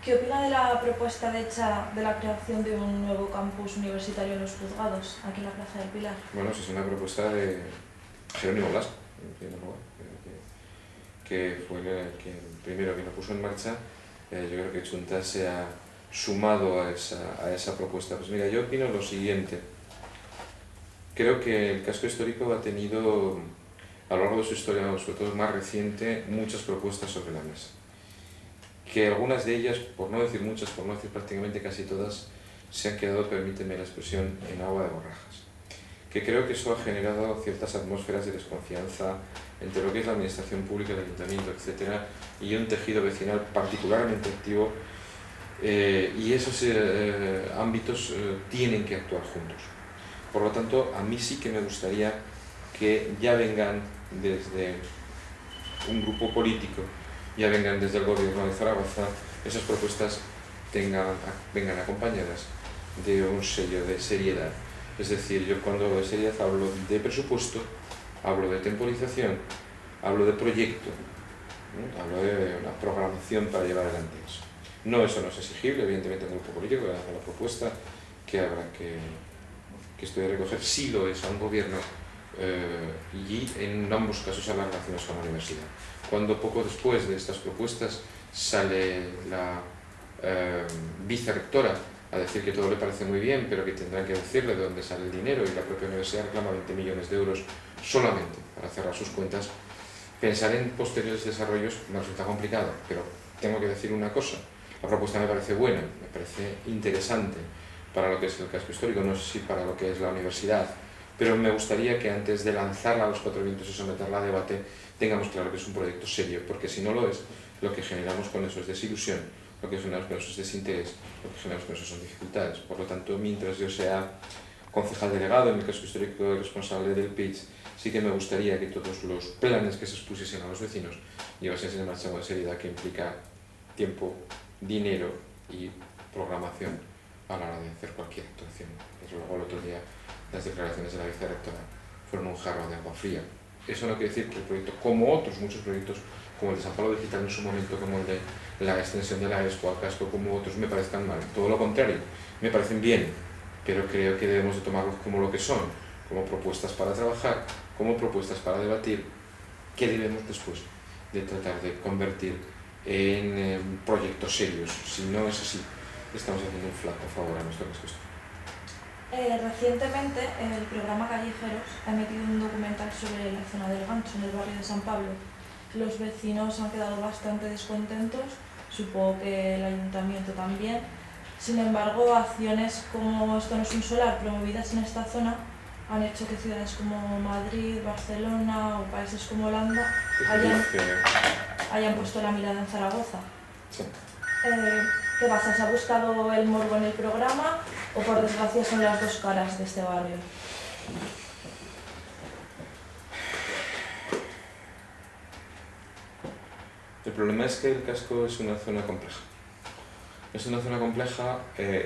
¿Qué opina de la propuesta hecha de la creación de un nuevo campus universitario en los Juzgados, aquí en la Plaza del Pilar? Bueno, esa es una propuesta de Jerónimo Blasco, en primer lugar, que fue el que primero que lo puso en marcha. Yo creo que Chunta se ha sumado a esa propuesta. Pues mira, yo opino lo siguiente. Creo que el casco histórico ha tenido, a lo largo de su historia, sobre todo más reciente, muchas propuestas sobre la mesa. Que algunas de ellas, por no decir muchas, por no decir prácticamente casi todas, se han quedado, permíteme la expresión, en agua de borrajas. Que creo que eso ha generado ciertas atmósferas de desconfianza entre lo que es la administración pública, el ayuntamiento, etc., y un tejido vecinal particularmente activo, y esos ámbitos tienen que actuar juntos. Por lo tanto, a mí sí que me gustaría que ya vengan desde un grupo político, ya vengan desde el gobierno de Zaragoza, esas propuestas vengan acompañadas de un sello de seriedad. Es decir, yo cuando hablo de seriedad hablo de presupuesto, hablo de temporización, hablo de proyecto, ¿no? Hablo de una programación para llevar adelante eso. No, eso no es exigible, evidentemente un grupo político que haga la propuesta que habrá que estudiar y recoger, sí lo es a un gobierno, y en ambos casos a las relaciones con la universidad. Cuando poco después de estas propuestas sale la vicerrectora a decir que todo le parece muy bien, pero que tendrán que decirle de dónde sale el dinero, y la propia universidad reclama 20 millones de euros solamente para cerrar sus cuentas, pensar en posteriores desarrollos me resulta complicado, pero tengo que decir una cosa: la propuesta me parece buena, me parece interesante para lo que es el casco histórico, no sé si para lo que es la universidad, pero me gustaría que antes de lanzarla a los cuatro vientos y someterla a debate tengamos claro que es un proyecto serio, porque si no lo es, lo que generamos con eso es desilusión, lo que generamos con eso es desinterés, lo que generamos con eso son dificultades. Por lo tanto, mientras yo sea concejal delegado en el casco histórico responsable del PITS, sí que me gustaría que todos los planes que se expusiesen a los vecinos llevasen en marcha una seriedad que implica tiempo, dinero y programación a la hora de hacer cualquier actuación. Desde luego, el otro día las declaraciones de la vicerrectora fueron un jarro de agua fría. Eso no quiere decir que el proyecto, como otros muchos proyectos, como el de San Pablo Digital en su momento, como el de la extensión de la Expo al casco, como otros, me parezcan mal. Todo lo contrario, me parecen bien, pero creo que debemos de tomarlos como lo que son, como propuestas para trabajar, como propuestas para debatir, que debemos después de tratar de convertir en proyectos serios. Si no es así, estamos haciendo un flaco favor a nuestro casco. Recientemente, el programa Callejeros ha emitido un documental sobre la zona del Gancho, en el barrio de San Pablo. Los vecinos han quedado bastante descontentos, supongo que el ayuntamiento también. Sin embargo, acciones como Esto no es un solar, promovidas en esta zona, han hecho que ciudades como Madrid, Barcelona o países como Holanda hayan puesto la mirada en Zaragoza. Sí. ¿Qué pasa? ¿Se ha buscado el morbo en el programa o por desgracia son las dos caras de este barrio? El problema es que el casco es una zona compleja. Es una zona compleja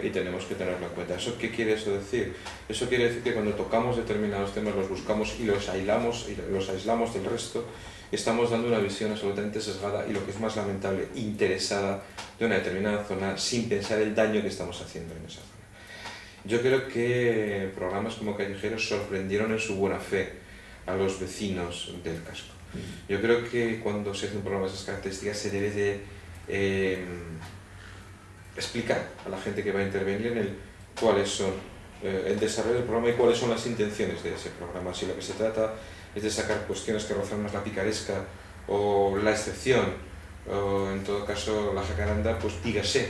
y tenemos que tenerlo en cuenta. ¿Eso qué quiere eso decir? Eso quiere decir que cuando tocamos determinados temas los buscamos y los aislamos del resto, estamos dando una visión absolutamente sesgada y, lo que es más lamentable, interesada de una determinada zona sin pensar el daño que estamos haciendo en esa zona. Yo creo que programas como Callejeros sorprendieron en su buena fe a los vecinos del casco. Yo creo que cuando se hace un programa de esas características se debe de explicar a la gente que va a intervenir en cuáles son el desarrollo del programa y cuáles son las intenciones de ese programa. Si lo que se trata es de sacar cuestiones que rozan más la picaresca o la excepción, o en todo caso la jacaranda, pues dígase.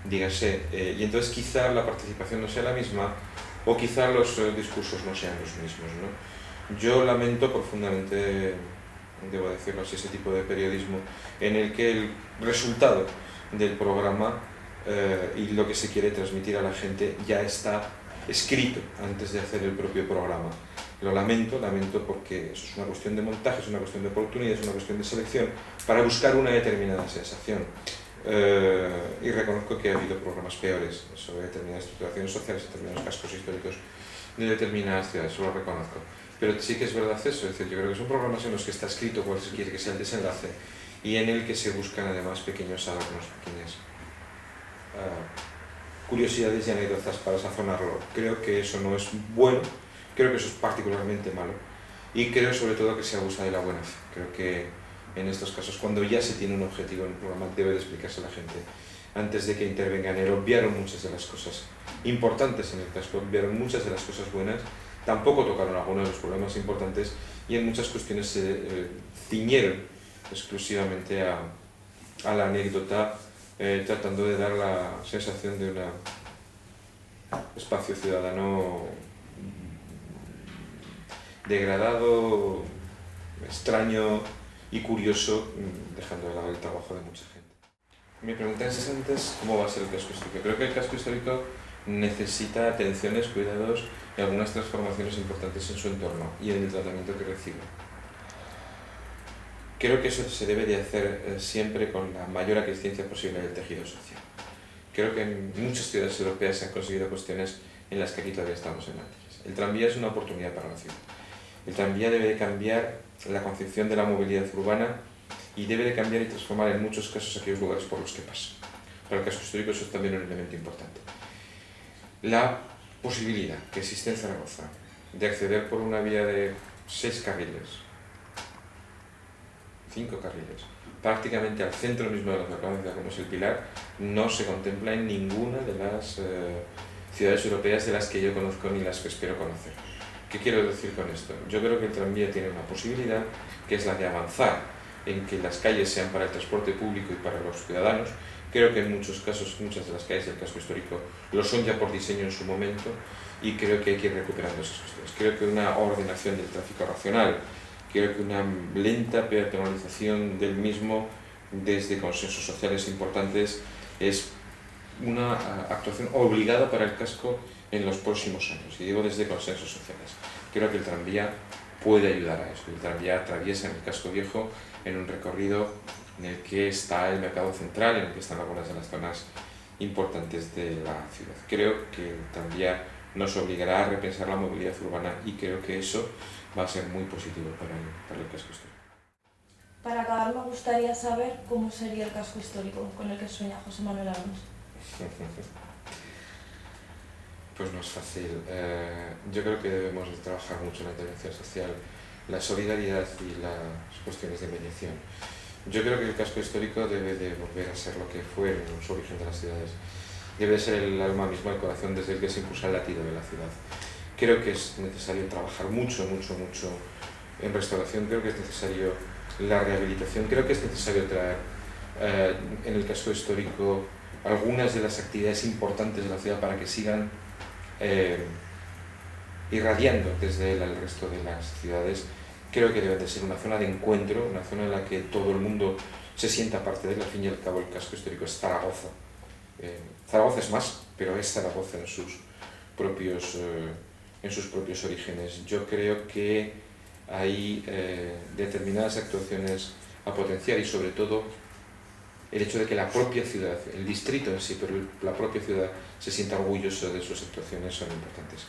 Y entonces quizá la participación no sea la misma, o quizá los discursos no sean los mismos, ¿no? Yo lamento profundamente, debo decirlo así, ese tipo de periodismo en el que el resultado del programa y lo que se quiere transmitir a la gente ya está escrito antes de hacer el propio programa. Lo lamento porque eso es una cuestión de montaje, es una cuestión de oportunidad, es una cuestión de selección para buscar una determinada sensación. Y reconozco que ha habido programas peores sobre determinadas estructuraciones sociales, determinados cascos históricos de determinadas ciudades, eso lo reconozco. Pero sí que es verdad eso, es decir, yo creo que son programas en los que está escrito cuál se quiere que sea el desenlace y en el que se buscan además pequeños adornos, pequeñas curiosidades y anécdotas para sazonarlo. Creo que eso no es bueno, creo que eso es particularmente malo y creo sobre todo que se abusa de la buena fe. Creo que en estos casos, cuando ya se tiene un objetivo en un programa, debe de explicarse a la gente antes de que intervengan. Obviaron muchas de las cosas importantes en el casco, obviaron muchas de las cosas buenas, tampoco tocaron algunos de los problemas importantes y en muchas cuestiones se ciñeron exclusivamente a la anécdota, tratando de dar la sensación de un espacio ciudadano degradado, extraño y curioso, dejando de lado el trabajo de mucha gente. Mi pregunta es ¿cómo va a ser el casco histórico? Creo que el casco histórico necesita atenciones, cuidados y algunas transformaciones importantes en su entorno y en el tratamiento que recibe. Creo que eso se debe de hacer siempre con la mayor aquiescencia posible del tejido social. Creo que en muchas ciudades europeas se han conseguido cuestiones en las que aquí todavía estamos en antes. El tranvía es una oportunidad para la ciudad. El tranvía debe de cambiar la concepción de la movilidad urbana y debe de cambiar y transformar en muchos casos aquellos lugares por los que pasa. Para el casco histórico eso es también un elemento importante. La posibilidad que existe en Zaragoza de acceder por una vía de 6 carriles, 5 carriles, prácticamente al centro mismo de la ciudad, como es el Pilar, no se contempla en ninguna de las ciudades europeas de las que yo conozco ni las que espero conocer. ¿Qué quiero decir con esto? Yo creo que el tranvía tiene una posibilidad, que es la de avanzar en que las calles sean para el transporte público y para los ciudadanos. Creo que en muchos casos, muchas de las calles del casco histórico lo son ya por diseño en su momento y creo que hay que ir recuperando esas cuestiones. Creo que una ordenación del tráfico racional, creo que una lenta peatonalización del mismo desde consensos sociales importantes es una actuación obligada para el casco en los próximos años, y digo desde consensos sociales. Creo que el tranvía puede ayudar a esto. El tranvía atraviesa en el casco viejo en un recorrido en el que está el mercado central, en el que están algunas de las zonas importantes de la ciudad. Creo que el tranvía nos obligará a repensar la movilidad urbana y creo que eso va a ser muy positivo para el casco histórico. Para acabar, me gustaría saber cómo sería el casco histórico con el que sueña José Manuel Alonso. Pues no es fácil. Yo creo que debemos de trabajar mucho en la intervención social, la solidaridad y las cuestiones de mediación. Yo creo que el casco histórico debe de volver a ser lo que fue en su origen de las ciudades. Debe de ser el alma misma, el corazón desde el que se impulsa el latido de la ciudad. Creo que es necesario trabajar mucho en restauración, creo que es necesario la rehabilitación, creo que es necesario traer en el casco histórico algunas de las actividades importantes de la ciudad para que sigan irradiando desde él al resto de las ciudades. Creo que debe de ser una zona de encuentro, una zona en la que todo el mundo se sienta parte de él. Al fin y al cabo el casco histórico es Zaragoza. Zaragoza es más, pero es Zaragoza en sus propios orígenes. Yo creo que hay determinadas actuaciones a potenciar y sobre todo el hecho de que la propia ciudad, el distrito en sí, pero la propia ciudad se sienta orgulloso de sus actuaciones son importantes.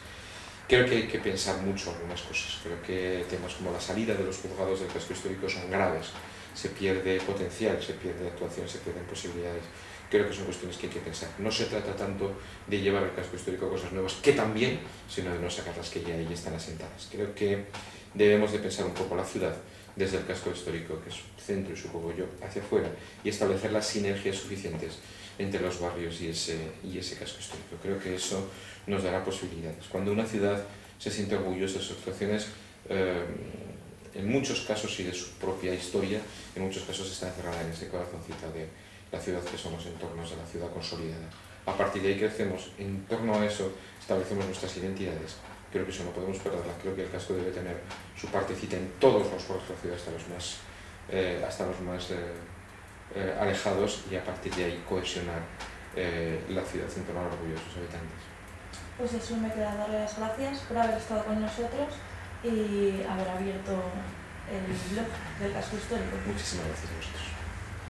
Creo que hay que pensar mucho algunas cosas. Creo que temas como la salida de los juzgados del casco histórico son graves. Se pierde potencial, se pierde actuación, se pierden posibilidades. Creo que son cuestiones que hay que pensar. No se trata tanto de llevar al casco histórico a cosas nuevas, que también, sino de no sacar las que ya ahí están asentadas. Creo que debemos de pensar un poco la ciudad desde el casco histórico, que es su centro y supongo yo, hacia afuera, y establecer las sinergias suficientes entre los barrios y ese casco histórico. Creo que eso nos dará posibilidades. Cuando una ciudad se siente orgullosa de sus actuaciones, en muchos casos y de su propia historia, en muchos casos está encerrada en ese corazoncito de la ciudad que son los entornos de la ciudad consolidada. A partir de ahí crecemos, en torno a eso establecemos nuestras identidades. Creo que eso no podemos perderla. Creo que el casco debe tener su partecita en todos los foros de la ciudad, hasta los más alejados, y a partir de ahí cohesionar la ciudad en torno al orgullo de sus habitantes. Pues eso, me queda darle las gracias por haber estado con nosotros y haber abierto el blog del casco histórico. Muchísimas gracias a vosotros.